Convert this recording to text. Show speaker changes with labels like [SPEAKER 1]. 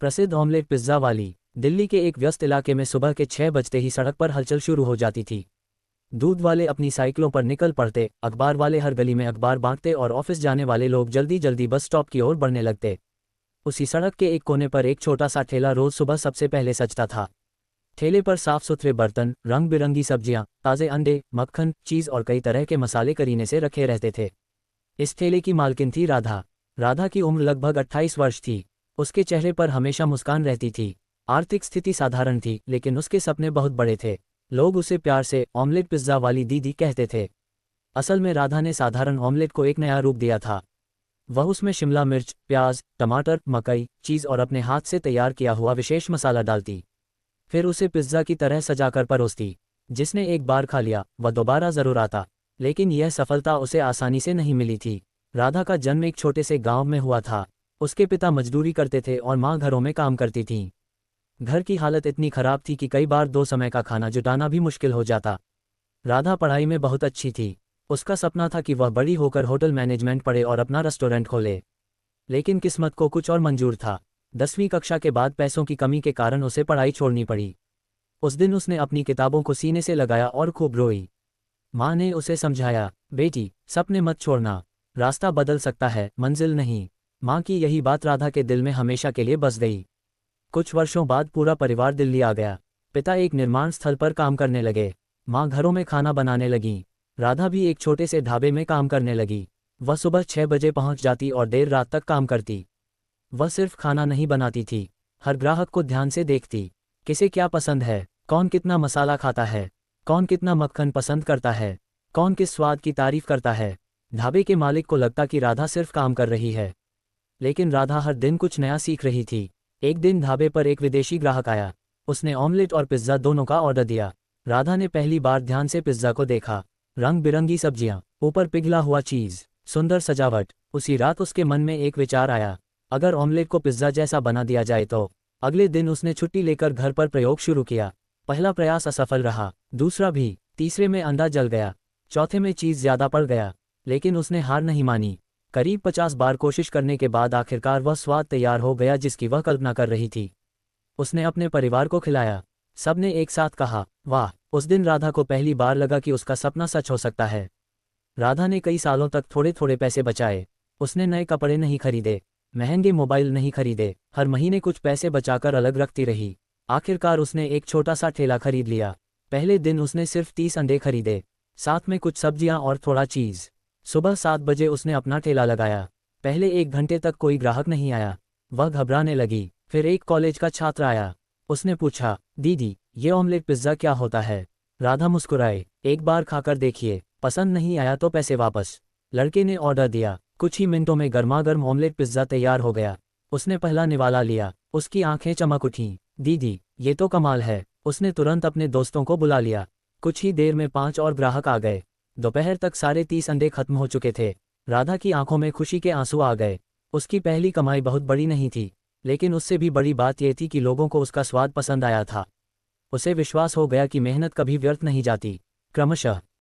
[SPEAKER 1] प्रसिद्ध omelette pizza वाली। दिल्ली के एक व्यस्त इलाके में सुबह के 6 बजते ही सड़क पर हलचल शुरू हो जाती थी। दूध वाले अपनी साइकिलों पर निकल पड़ते, अखबार वाले हर गली में अखबार बांटते और ऑफिस जाने वाले लोग जल्दी जल्दी बस स्टॉप की ओर बढ़ने लगते। उसी सड़क के एक कोने पर एक छोटा सा ठेला रोज सुबह सबसे पहले सजता था। ठेले पर साफ सुथरे बर्तन, रंग बिरंगी सब्जियां, ताज़े अंडे, मक्खन, चीज़ और कई तरह के मसाले करीने से रखे रहते थे। इस ठेले की मालकिन थी राधा। राधा की उम्र लगभग 28 वर्ष थी। उसके चेहरे पर हमेशा मुस्कान रहती थी। आर्थिक स्थिति साधारण थी, लेकिन उसके सपने बहुत बड़े थे। लोग उसे प्यार से ऑमलेट पिज्ज़ा वाली दीदी कहते थे। असल में राधा ने साधारण ऑमलेट को एक नया रूप दिया था। वह उसमें शिमला मिर्च, प्याज, टमाटर, मकई, चीज़ और अपने हाथ से तैयार किया हुआ विशेष मसाला डालती। फिर उसे पिज्ज़ा की तरह सजाकर परोसती। जिसने एक बार खा लिया वह दोबारा ज़रूर आता। लेकिन यह सफलता उसे आसानी से नहीं मिली थी। राधा का जन्म एक छोटे से गांव में हुआ था। उसके पिता मजदूरी करते थे और माँ घरों में काम करती थीं। घर की हालत इतनी खराब थी कि कई बार 2 समय का खाना जुटाना भी मुश्किल हो जाता। राधा पढ़ाई में बहुत अच्छी थी। उसका सपना था कि वह बड़ी होकर होटल मैनेजमेंट पढ़े और अपना रेस्टोरेंट खोले। लेकिन किस्मत को कुछ और मंजूर था। 10वीं कक्षा के बाद पैसों की कमी के कारण उसे पढ़ाई छोड़नी पड़ी। उस दिन उसने अपनी किताबों को सीने से लगाया और खूब रोई। माँ ने उसे समझाया, बेटी, सपने मत छोड़ना। रास्ता बदल सकता है, मंजिल नहीं। माँ की यही बात राधा के दिल में हमेशा के लिए बस गई। कुछ वर्षों बाद पूरा परिवार दिल्ली आ गया। पिता एक निर्माण स्थल पर काम करने लगे। माँ घरों में खाना बनाने लगी। राधा भी एक छोटे से ढाबे में काम करने लगी। वह सुबह 6 बजे पहुंच जाती और देर रात तक काम करती। वह सिर्फ खाना नहीं बनाती थी, हर ग्राहक को ध्यान से देखती। किसे क्या पसंद है, कौन कितना मसाला खाता है, कौन कितना मक्खन पसंद करता है, कौन किस स्वाद की तारीफ करता है। ढाबे के मालिक को लगता कि राधा सिर्फ काम कर रही है, लेकिन राधा हर दिन कुछ नया सीख रही थी। एक दिन ढाबे पर एक विदेशी ग्राहक आया। उसने ऑमलेट और पिज्ज़ा दोनों का ऑर्डर दिया। राधा ने पहली बार ध्यान से पिज्ज़ा को देखा। रंग बिरंगी सब्जियां, ऊपर पिघला हुआ चीज़, सुंदर सजावट। उसी रात उसके मन में एक विचार आया, अगर ऑमलेट को पिज्ज़ा जैसा बना दिया जाए तो। अगले दिन उसने छुट्टी लेकर घर पर प्रयोग शुरू किया। पहला प्रयास असफल रहा, दूसरा भी, तीसरे में अंडा जल गया, चौथे में चीज़ ज़्यादा पड़ गया। लेकिन उसने हार नहीं मानी। करीब 50 बार कोशिश करने के बाद आखिरकार वह स्वाद तैयार हो गया जिसकी वह कल्पना कर रही थी। उसने अपने परिवार को खिलाया। सबने एक साथ कहा, वाह। उस दिन राधा को पहली बार लगा कि उसका सपना सच हो सकता है। राधा ने कई सालों तक थोड़े थोड़े पैसे बचाए। उसने नए कपड़े नहीं खरीदे, महंगे मोबाइल नहीं खरीदे, हर महीने कुछ पैसे बचाकर अलग रखती रही। आखिरकार उसने एक छोटा सा ठेला खरीद लिया। पहले दिन उसने सिर्फ 30 अंडे खरीदे, साथ में कुछ सब्जियां और थोड़ा चीज़। सुबह 7 बजे उसने अपना ठेला लगाया। पहले 1 घंटे तक कोई ग्राहक नहीं आया। वह घबराने लगी। फिर एक कॉलेज का छात्र आया। उसने पूछा, दीदी, ये ऑमलेट पिज्ज़ा क्या होता है? राधा मुस्कुराए, एक बार खाकर देखिए, पसंद नहीं आया तो पैसे वापस। लड़के ने ऑर्डर दिया। कुछ ही मिनटों में गर्मागर्म ऑमलेट पिज्ज़ा तैयार हो गया। उसने पहला निवाला लिया। उसकी आंखें चमक उठीं। दीदी, ये तो कमाल है। उसने तुरंत अपने दोस्तों को बुला लिया। कुछ ही देर में 5 और ग्राहक आ गए। दोपहर तक सारे 30 अंडे खत्म हो चुके थे। राधा की आंखों में खुशी के आंसू आ गए। उसकी पहली कमाई बहुत बड़ी नहीं थी, लेकिन उससे भी बड़ी बात यह थी कि लोगों को उसका स्वाद पसंद आया था। उसे विश्वास हो गया कि मेहनत कभी व्यर्थ नहीं जाती। क्रमशः